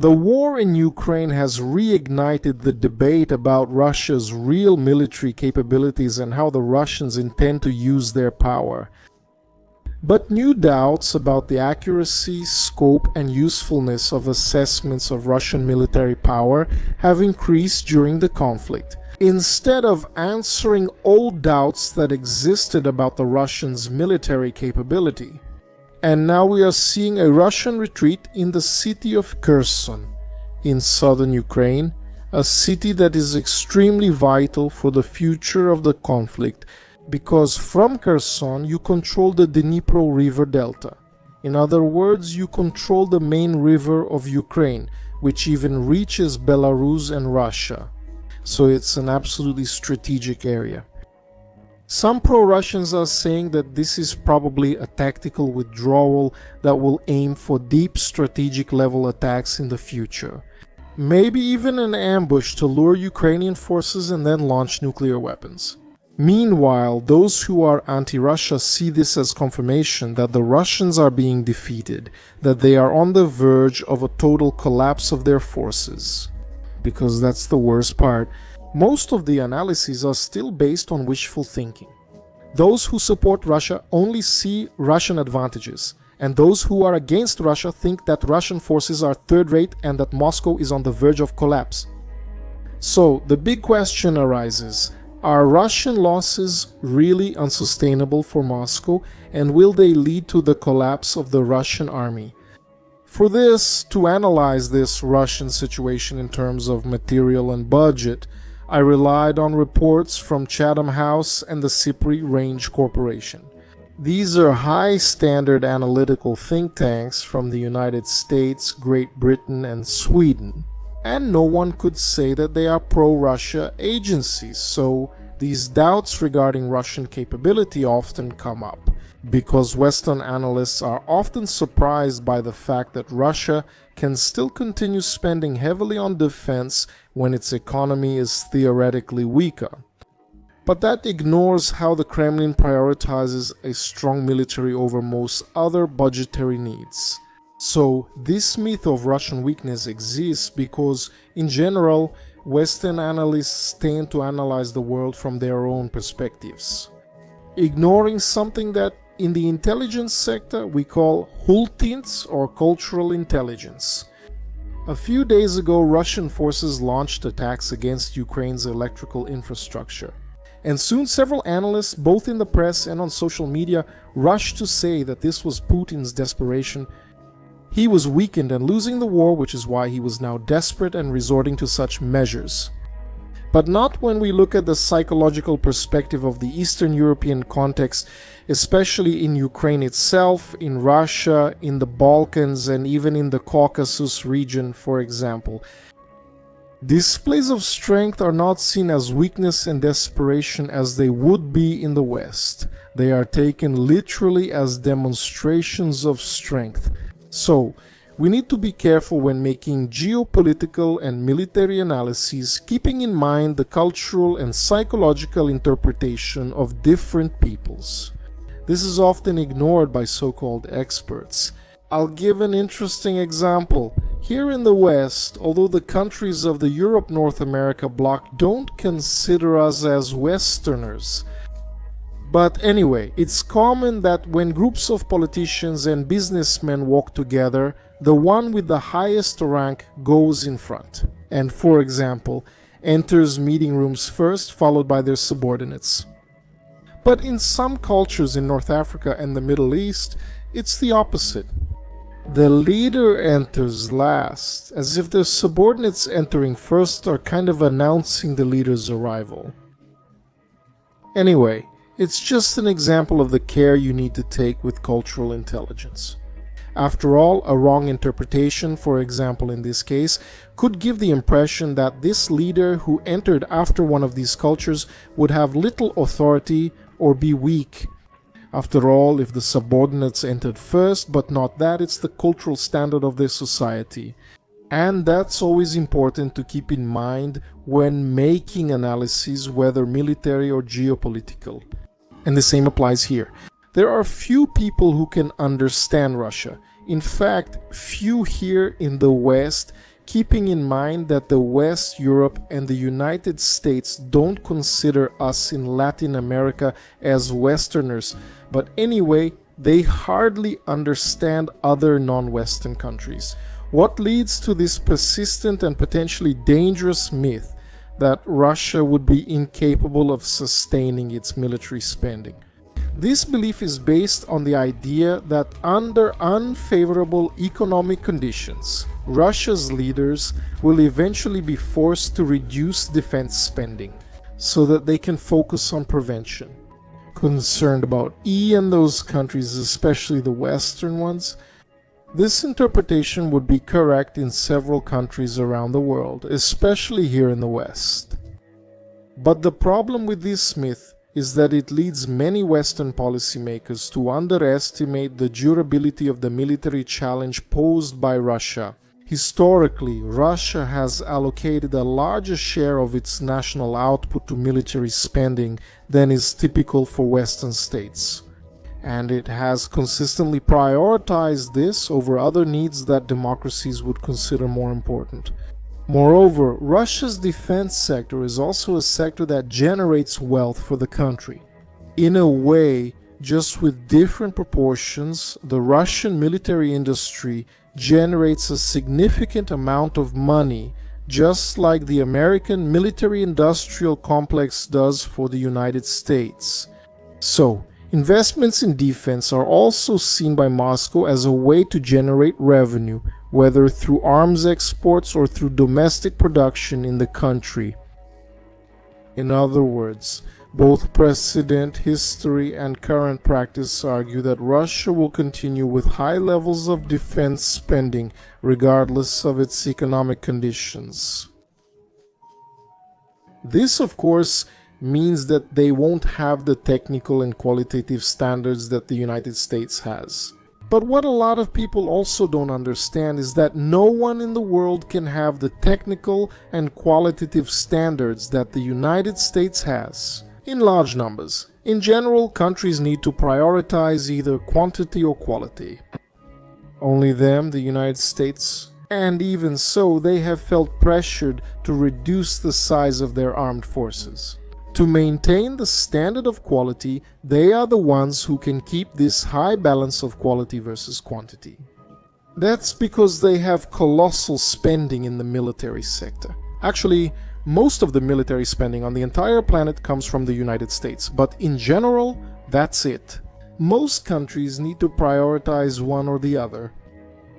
The war in Ukraine has reignited the debate about Russia's real military capabilities and how the Russians intend to use their power. But new doubts about the accuracy, scope, and usefulness of assessments of Russian military power have increased during the conflict. Instead of answering old doubts that existed about the Russians' military capability. And now we are seeing a Russian retreat in the city of Kherson, in southern Ukraine, a city that is extremely vital for the future of the conflict, because from Kherson you control the Dnipro River Delta. In other words, you control the main river of Ukraine, which even reaches Belarus and Russia. So it's an absolutely strategic area. Some pro-Russians are saying that this is probably a tactical withdrawal that will aim for deep strategic level attacks in the future. Maybe even an ambush to lure Ukrainian forces and then launch nuclear weapons. Meanwhile, those who are anti-Russia see this as confirmation that the Russians are being defeated, that they are on the verge of a total collapse of their forces. Because that's the worst part. Most of the analyses are still based on wishful thinking. Those who support Russia only see Russian advantages, and those who are against Russia think that Russian forces are third-rate and that Moscow is on the verge of collapse. So, the big question arises. Are Russian losses really unsustainable for Moscow, and will they lead to the collapse of the Russian army? For this, to analyze this Russian situation in terms of material and budget, I relied on reports from Chatham House and the Cypri Range Corporation. These are high-standard analytical think tanks from the United States, Great Britain, and Sweden. And no one could say that they are pro-Russia agencies, so these doubts regarding Russian capability often come up, because Western analysts are often surprised by the fact that Russia can still continue spending heavily on defense when its economy is theoretically weaker. But that ignores how the Kremlin prioritizes a strong military over most other budgetary needs. So, this myth of Russian weakness exists because, in general, Western analysts tend to analyze the world from their own perspectives, ignoring something that in the intelligence sector we call Hultins or cultural intelligence. A few days ago, Russian forces launched attacks against Ukraine's electrical infrastructure. And soon several analysts, both in the press and on social media, rushed to say that this was Putin's desperation. He was weakened and losing the war, which is why he was now desperate and resorting to such measures. But not when we look at the psychological perspective of the Eastern European context, especially in Ukraine itself, in Russia, in the Balkans, and even in the Caucasus region, for example. Displays of strength are not seen as weakness and desperation as they would be in the West. They are taken literally as demonstrations of strength. So, we need to be careful when making geopolitical and military analyses, keeping in mind the cultural and psychological interpretation of different peoples. This is often ignored by so-called experts. I'll give an interesting example. Here in the West, although the countries of the Europe-North America bloc don't consider us as Westerners, but anyway, it's common that when groups of politicians and businessmen walk together, the one with the highest rank goes in front, and for example, enters meeting rooms first, followed by their subordinates. But in some cultures in North Africa and the Middle East, it's the opposite. The leader enters last, as if the subordinates entering first are kind of announcing the leader's arrival. Anyway, it's just an example of the care you need to take with cultural intelligence. After all, a wrong interpretation, for example in this case, could give the impression that this leader who entered after one of these cultures would have little authority or be weak. After all, if the subordinates entered first, but not that, it's the cultural standard of their society. And that's always important to keep in mind when making analyses, whether military or geopolitical. And the same applies here. There are few people who can understand Russia. In fact, few here in the West keeping in mind that the West, Europe, and the United States don't consider us in Latin America as Westerners, but anyway, they hardly understand other non-Western countries. What leads to this persistent and potentially dangerous myth that Russia would be incapable of sustaining its military spending? This belief is based on the idea that under unfavorable economic conditions, Russia's leaders will eventually be forced to reduce defense spending so that they can focus on prevention. Concerned about and those countries, especially the Western ones, this interpretation would be correct in several countries around the world, especially here in the West. But the problem with this myth is that it leads many Western policymakers to underestimate the durability of the military challenge posed by Russia. Historically, Russia has allocated a larger share of its national output to military spending than is typical for Western states, and it has consistently prioritized this over other needs that democracies would consider more important. Moreover, Russia's defense sector is also a sector that generates wealth for the country. In a way, just with different proportions, the Russian military industry generates a significant amount of money, just like the American military-industrial complex does for the United States. So, investments in defense are also seen by Moscow as a way to generate revenue, whether through arms exports or through domestic production in the country. In other words, both precedent, history, and current practice argue that Russia will continue with high levels of defense spending regardless of its economic conditions. This, of course, means that they won't have the technical and qualitative standards that the United States has. But what a lot of people also don't understand is that no one in the world can have the technical and qualitative standards that the United States has in large numbers. In general, countries need to prioritize either quantity or quality. Only them, the United States, and even so, they have felt pressured to reduce the size of their armed forces. To maintain the standard of quality, they are the ones who can keep this high balance of quality versus quantity. That's because they have colossal spending in the military sector. Actually, most of the military spending on the entire planet comes from the United States, but in general, that's it. Most countries need to prioritize one or the other.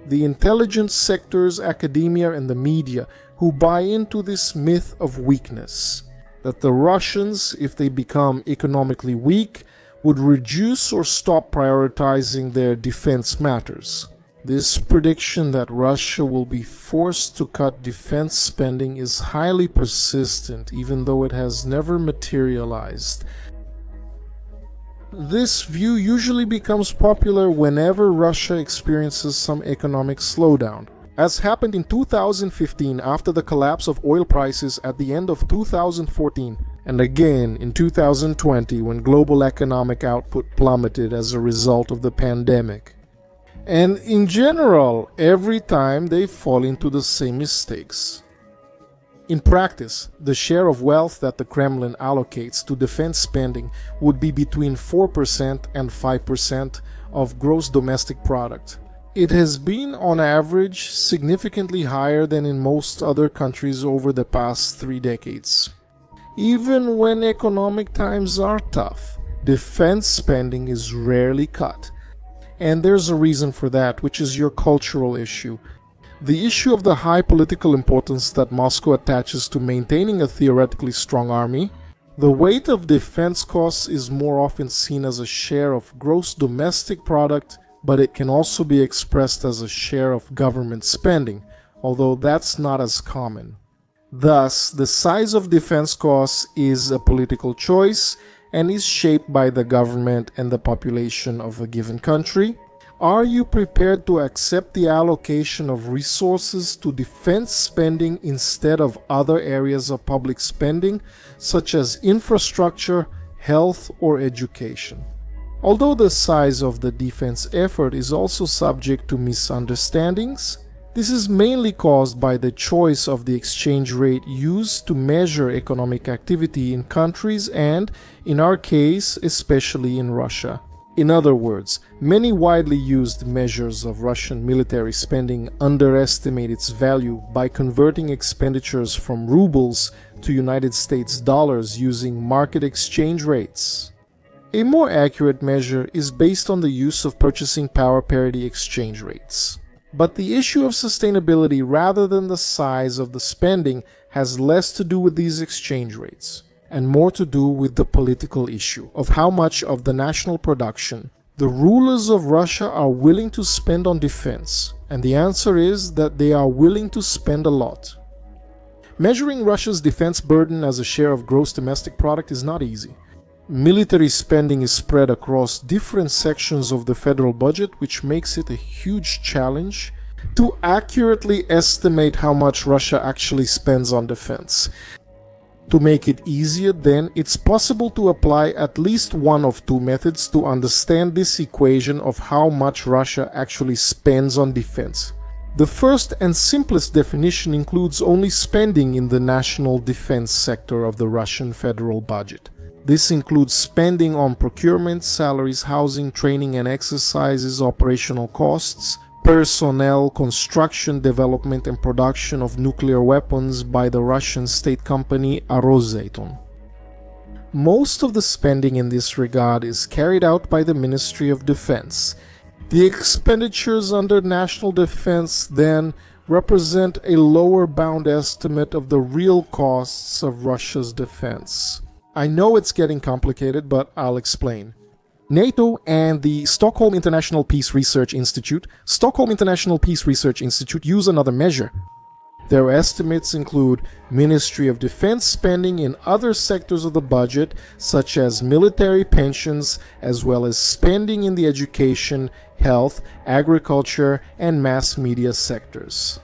The intelligence sectors, academia, and the media who buy into this myth of weakness, that the Russians, if they become economically weak, would reduce or stop prioritizing their defense matters. This prediction that Russia will be forced to cut defense spending is highly persistent, even though it has never materialized. This view usually becomes popular whenever Russia experiences some economic slowdown, as happened in 2015 after the collapse of oil prices at the end of 2014, and again in 2020 when global economic output plummeted as a result of the pandemic. And in general, every time they fall into the same mistakes. In practice, the share of wealth that the Kremlin allocates to defense spending would be between 4% and 5% of gross domestic product. It has been, on average, significantly higher than in most other countries over the past 3 decades. Even when economic times are tough, defense spending is rarely cut. And there's a reason for that, which is your cultural issue. The issue of the high political importance that Moscow attaches to maintaining a theoretically strong army. The weight of defense costs is more often seen as a share of gross domestic product, but it can also be expressed as a share of government spending, although that's not as common. Thus, the size of defense costs is a political choice and is shaped by the government and the population of a given country. Are you prepared to accept the allocation of resources to defense spending instead of other areas of public spending, such as infrastructure, health, or education? Although the size of the defense effort is also subject to misunderstandings, This is mainly caused by the choice of the exchange rate used to measure economic activity in countries and, in our case, especially in Russia. In other words, many widely used measures of Russian military spending underestimate its value by converting expenditures from rubles to United States dollars using market exchange rates. A more accurate measure is based on the use of purchasing power parity exchange rates. But the issue of sustainability rather than the size of the spending has less to do with these exchange rates and more to do with the political issue of how much of the national production the rulers of Russia are willing to spend on defense, and the answer is that they are willing to spend a lot. Measuring Russia's defense burden as a share of gross domestic product is not easy. Military spending is spread across different sections of the federal budget, which makes it a huge challenge to accurately estimate how much Russia actually spends on defense. To make it easier, then, it's possible to apply at least one of two methods to understand this equation of how much Russia actually spends on defense. The first and simplest definition includes only spending in the national defense sector of the Russian federal budget. This includes spending on procurement, salaries, housing, training and exercises, operational costs, personnel, construction, development and production of nuclear weapons by the Russian state company Rosatom. Most of the spending in this regard is carried out by the Ministry of Defense. The expenditures under national defense then represent a lower bound estimate of the real costs of Russia's defense. I know it's getting complicated, but I'll explain. NATO and the Stockholm International Peace Research Institute use another measure. Their estimates include Ministry of Defense spending in other sectors of the budget, such as military pensions, as well as spending in the education, health, agriculture, and mass media sectors.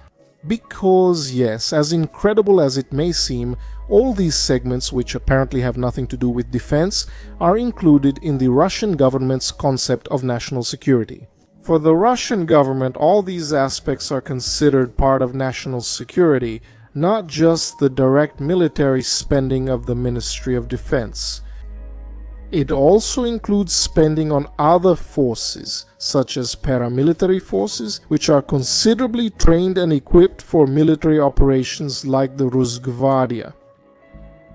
Because, yes, as incredible as it may seem, all these segments, which apparently have nothing to do with defense, are included in the Russian government's concept of national security. For the Russian government, all these aspects are considered part of national security, not just the direct military spending of the Ministry of Defense. It also includes spending on other forces, such as paramilitary forces, which are considerably trained and equipped for military operations like the Rusgvardia,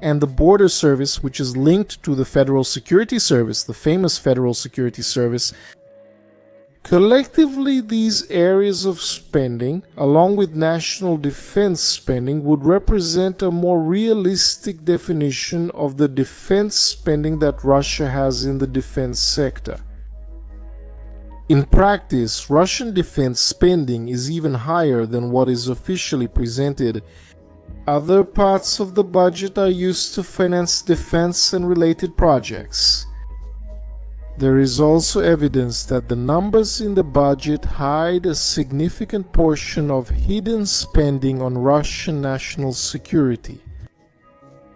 and the border service, which is linked to the Federal Security Service, the famous Federal Security Service. Collectively, these areas of spending, along with national defense spending, would represent a more realistic definition of the defense spending that Russia has in the defense sector. In practice, Russian defense spending is even higher than what is officially presented. Other parts of the budget are used to finance defense and related projects. There is also evidence that the numbers in the budget hide a significant portion of hidden spending on Russian national security.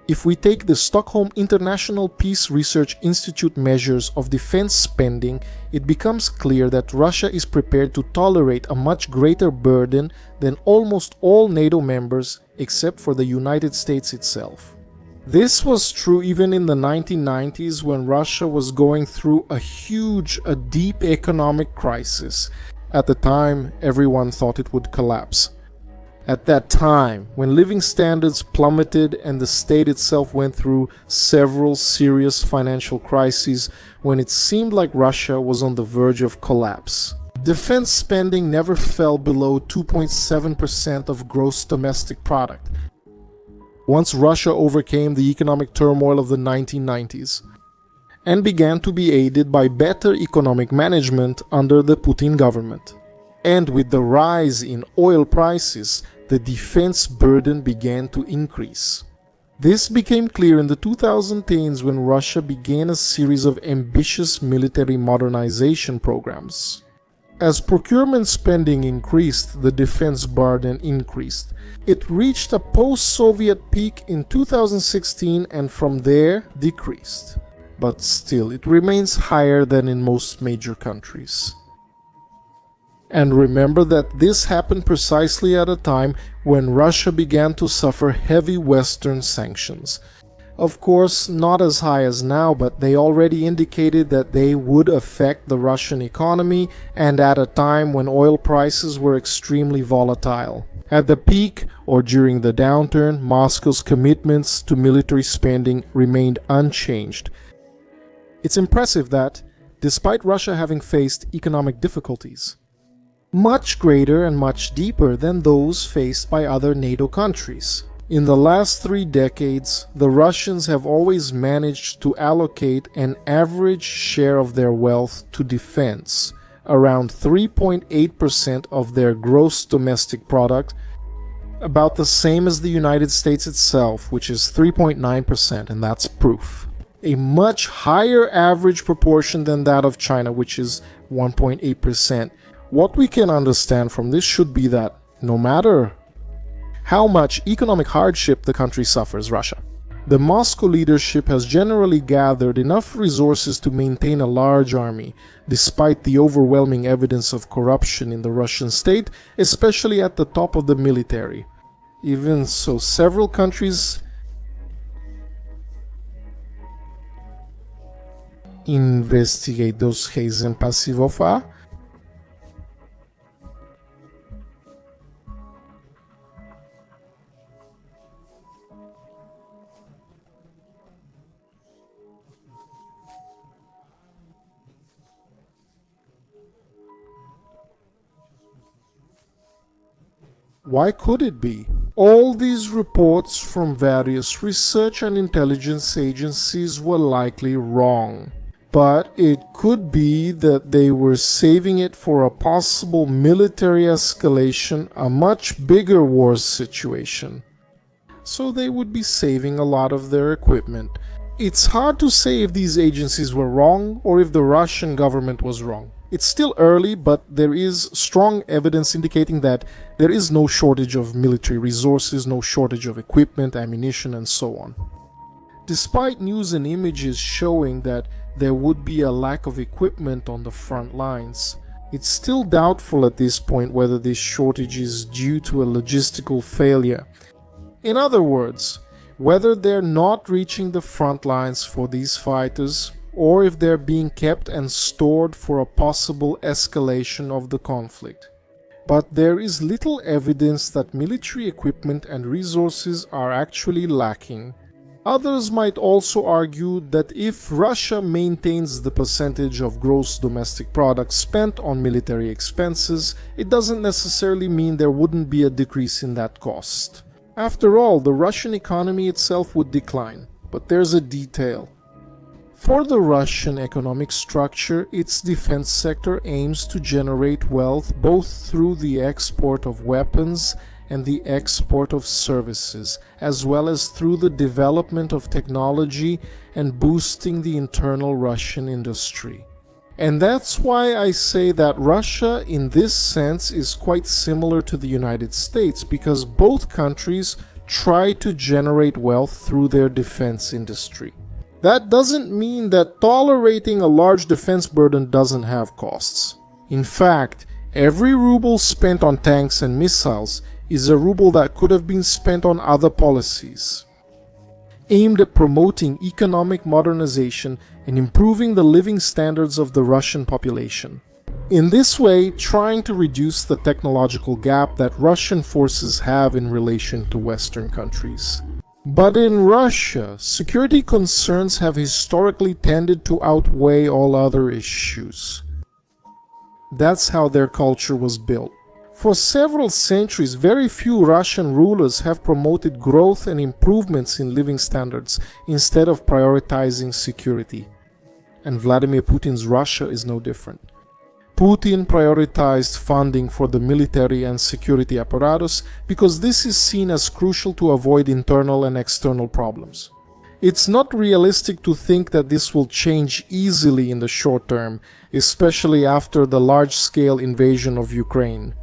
If we take the Stockholm International Peace Research Institute measures of defense spending, it becomes clear that Russia is prepared to tolerate a much greater burden than almost all NATO members except for the United States itself. This was true even in the 1990s when Russia was going through a deep economic crisis. At the time, everyone thought it would collapse. At that time, when living standards plummeted and the state itself went through several serious financial crises, when it seemed like Russia was on the verge of collapse. Defense spending never fell below 2.7% of gross domestic product. Once Russia overcame the economic turmoil of the 1990s and began to be aided by better economic management under the Putin government. And with the rise in oil prices, the defense burden began to increase. This became clear in the 2010s when Russia began a series of ambitious military modernization programs. As procurement spending increased, the defense burden increased. It reached a post-Soviet peak in 2016 and from there decreased. But still, it remains higher than in most major countries. And remember that this happened precisely at a time when Russia began to suffer heavy Western sanctions. Of course, not as high as now, but they already indicated that they would affect the Russian economy, and at a time when oil prices were extremely volatile. At the peak, or during the downturn, Moscow's commitments to military spending remained unchanged. It's impressive that, despite Russia having faced economic difficulties, much greater and much deeper than those faced by other NATO countries, in the last 3 decades, the Russians have always managed to allocate an average share of their wealth to defense, around 3.8% of their gross domestic product, about the same as the United States itself, which is 3.9%, and that's proof. A much higher average proportion than that of China, which is 1.8%. What we can understand from this should be that no matter how much economic hardship the country suffers, Russia, the Moscow leadership has generally gathered enough resources to maintain a large army, despite the overwhelming evidence of corruption in the Russian state, especially at the top of the military. Even so, several countries investigate those razem passivofa. Why could it be? All these reports from various research and intelligence agencies were likely wrong. But it could be that they were saving it for a possible military escalation, a much bigger war situation. So they would be saving a lot of their equipment. It's hard to say if these agencies were wrong or if the Russian government was wrong. It's still early, but there is strong evidence indicating that there is no shortage of military resources, no shortage of equipment, ammunition, and so on. Despite news and images showing that there would be a lack of equipment on the front lines, it's still doubtful at this point whether this shortage is due to a logistical failure. In other words, whether they're not reaching the front lines for these fighters, or if they're being kept and stored for a possible escalation of the conflict. But there is little evidence that military equipment and resources are actually lacking. Others might also argue that if Russia maintains the percentage of gross domestic product spent on military expenses, it doesn't necessarily mean there wouldn't be a decrease in that cost. After all, the Russian economy itself would decline. But there's a detail. For the Russian economic structure, its defense sector aims to generate wealth both through the export of weapons and the export of services, as well as through the development of technology and boosting the internal Russian industry. And that's why I say that Russia, in this sense, is quite similar to the United States, because both countries try to generate wealth through their defense industry. That doesn't mean that tolerating a large defense burden doesn't have costs. In fact, every ruble spent on tanks and missiles is a ruble that could have been spent on other policies, aimed at promoting economic modernization and improving the living standards of the Russian population. In this way, trying to reduce the technological gap that Russian forces have in relation to Western countries. But in Russia, security concerns have historically tended to outweigh all other issues. That's how their culture was built. For several centuries, very few Russian rulers have promoted growth and improvements in living standards instead of prioritizing security. And Vladimir Putin's Russia is no different. Putin prioritized funding for the military and security apparatus because this is seen as crucial to avoid internal and external problems. It's not realistic to think that this will change easily in the short term, especially after the large-scale invasion of Ukraine.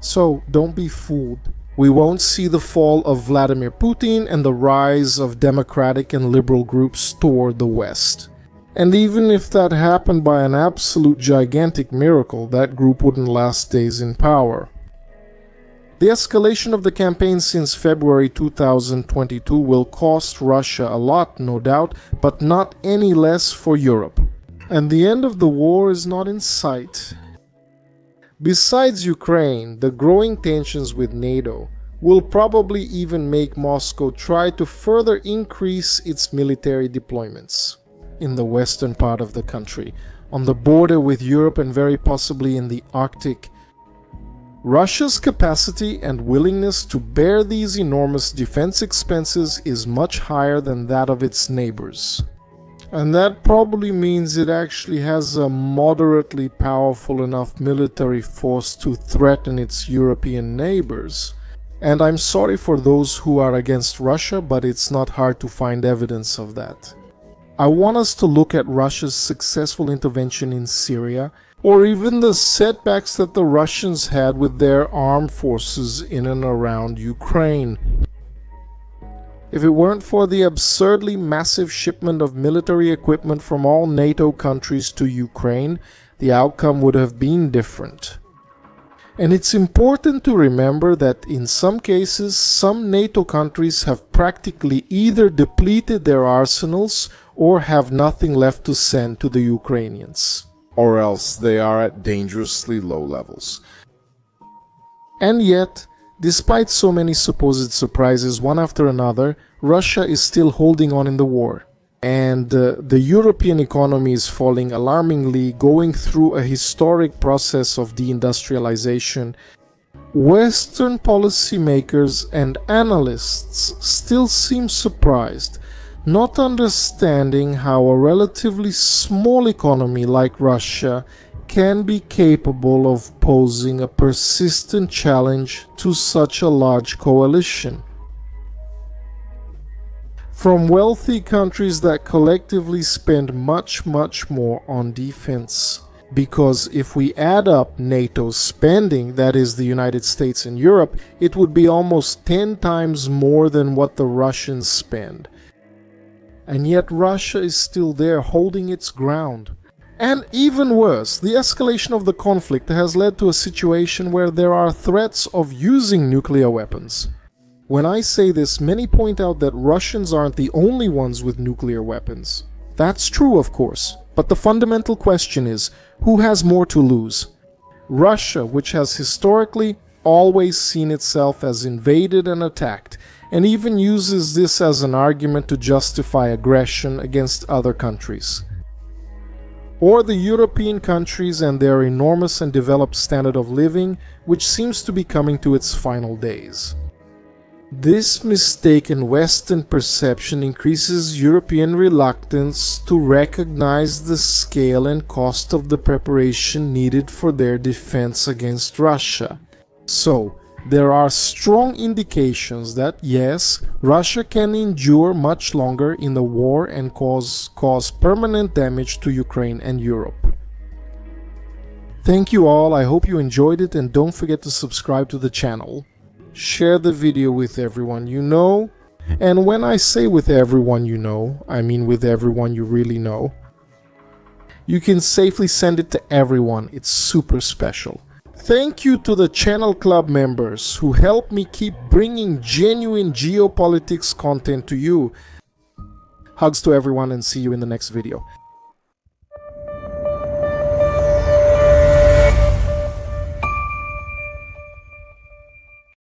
So don't be fooled. We won't see the fall of Vladimir Putin and the rise of democratic and liberal groups toward the West. And even if that happened by an absolute gigantic miracle, that group wouldn't last days in power. The escalation of the campaign since February 2022 will cost Russia a lot, no doubt, but not any less for Europe. And the end of the war is not in sight. Besides Ukraine, the growing tensions with NATO will probably even make Moscow try to further increase its military deployments in the western part of the country, on the border with Europe and very possibly in the Arctic. Russia's capacity and willingness to bear these enormous defense expenses is much higher than that of its neighbors. And that probably means it actually has a moderately powerful enough military force to threaten its European neighbors. And I'm sorry for those who are against Russia, but it's not hard to find evidence of that. I want us to look at Russia's successful intervention in Syria, or even the setbacks that the Russians had with their armed forces in and around Ukraine. If it weren't for the absurdly massive shipment of military equipment from all NATO countries to Ukraine, the outcome would have been different. And it's important to remember that in some cases, some NATO countries have practically either depleted their arsenals or have nothing left to send to the Ukrainians. Or else they are at dangerously low levels. And yet, despite so many supposed surprises one after another, Russia is still holding on in the war. And the European economy is falling alarmingly, going through a historic process of deindustrialization. Western policymakers and analysts still seem surprised, not understanding how a relatively small economy like Russia can be capable of posing a persistent challenge to such a large coalition. From wealthy countries that collectively spend much more on defense. Because if we add up NATO's spending, that is the United States and Europe, it would be almost 10 times more than what the Russians spend. And yet Russia is still there holding its ground. And even worse, the escalation of the conflict has led to a situation where there are threats of using nuclear weapons. When I say this, many point out that Russians aren't the only ones with nuclear weapons. That's true, of course, but the fundamental question is, who has more to lose? Russia, which has historically always seen itself as invaded and attacked, and even uses this as an argument to justify aggression against other countries. Or the European countries and their enormous and developed standard of living, which seems to be coming to its final days. This mistaken Western perception increases European reluctance to recognize the scale and cost of the preparation needed for their defense against Russia. So, there are strong indications that yes, Russia can endure much longer in the war and cause permanent damage to Ukraine and Europe. Thank you all, I hope you enjoyed it, and don't forget to subscribe to the channel. Share the video with everyone you know, and when I say with everyone you know, I mean with everyone you really know. You can safely send it to everyone, it's super special. Thank you to the channel club members who help me keep bringing genuine geopolitics content to you. Hugs to everyone and see you in the next video.